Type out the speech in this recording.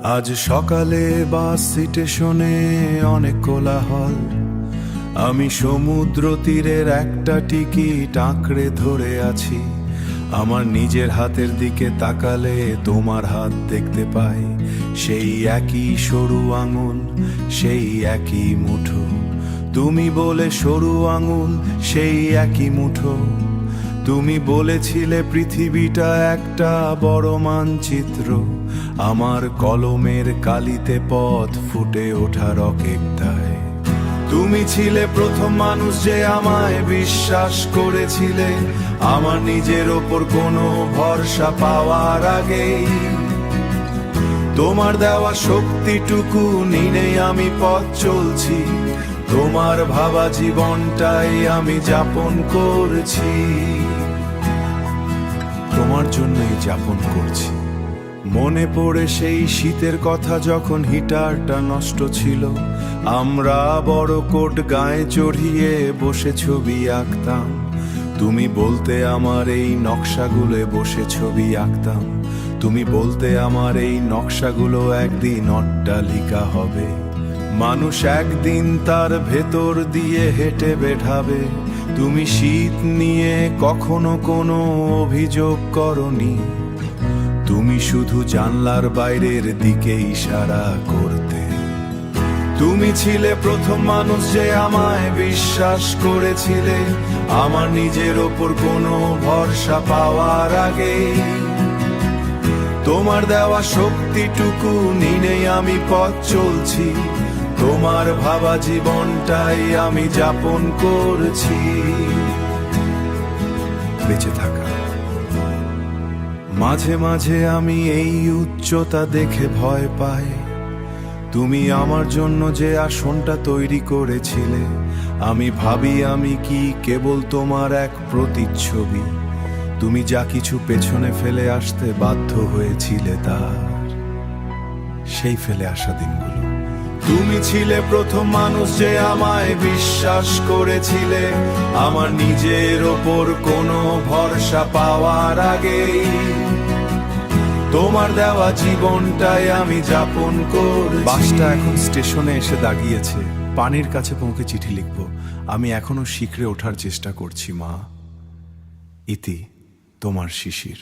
আজ সকালে বাস স্টেশনে অনেক কোলাহল। আমি সমুদ্র তীরের একটা টিকিট আঁকড়ে ধরে আছি। আমার নিজের হাতের দিকে তাকালে তোমার হাত দেখতে পাই, সেই একই সরু আঙুল, সেই একই মুঠো। তুমি বলে সরু আঙুল সেই একই মুঠো। তুমি বলেছিলে পৃথিবীটা একটা বড় মানচিত্র, আমার কলমের কালিতে পথ ফুটে ওঠা রকেকটায়। তুমি ছিলে প্রথম মানুষ যে আমায় বিশ্বাস করেছিলে, আমার নিজের ওপর কোনো ভরসা পাওয়ার আগেই। তোমার দেওয়া শক্তিটুকু নিয়েই আমি পথ চলছি, তোমার ভাবা জীবনটাই আমি যাপন করছি। তোমার জন্যই যাপন করছি। মনে পড়ে সেই শীতের কথা যখন হিটারটা নষ্ট ছিল, আমরা বড় কোট গায়ে চড়িয়ে বসে ছবি আঁকতাম। তুমি বলতে আমার এই নকশাগুলো বসে ছবি আঁকতাম। তুমি বলতে আমার এই নকশাগুলো একদিন অট্টালিকা হবে, মানুষ একদিন তার ভেতর দিয়ে হেঁটে বেঠাবে। তুমি শীত নিয়ে কখনো কোনো অভিযোগ করনি, তুমি শুধু জানলার বাইরের দিকে ইশারা করতে। তুমি ছিলে প্রথম মানুষ যে আমায় বিশ্বাস করেছিলে, আমার নিজের ওপর কোনো ভরসা পাওয়ার আগে। তোমার দেওয়া শক্তিটুকু নিয়েই আমি পথ চলছি, তোমার ভাবা জীবনটাই আমি যাপন করছি। বেঁচে থাকা। মাঝে মাঝে আমি এই উচ্চতা দেখে ভয় পাই। তুমি আমার জন্য যে আসনটা তৈরি করেছিলে, আমি ভাবি আমি কি কেবল তোমার এক প্রতিচ্ছবি। তুমি যা কিছু পেছনে ফেলে আসতে বাধ্য হয়েছিলে তার, সেই ফেলে আসা দিনগুলো। তুমি ছিলে প্রথম মানুষ যে আমায় বিশ্বাস করেছিলে, আমার নিজের ওপর কোনো ভরসা পাওয়ার আগেই। তোমার দেওয়া জীবনটাই আমি যাপন করছি। বাসটা এখন স্টেশনে এসে দাঁড়িয়েছে, পানির কাছে পৌঁছে চিঠি লিখব। আমি এখনো শিখরে ওঠার চেষ্টা করছি মা। ইতি, তোমার শিশির।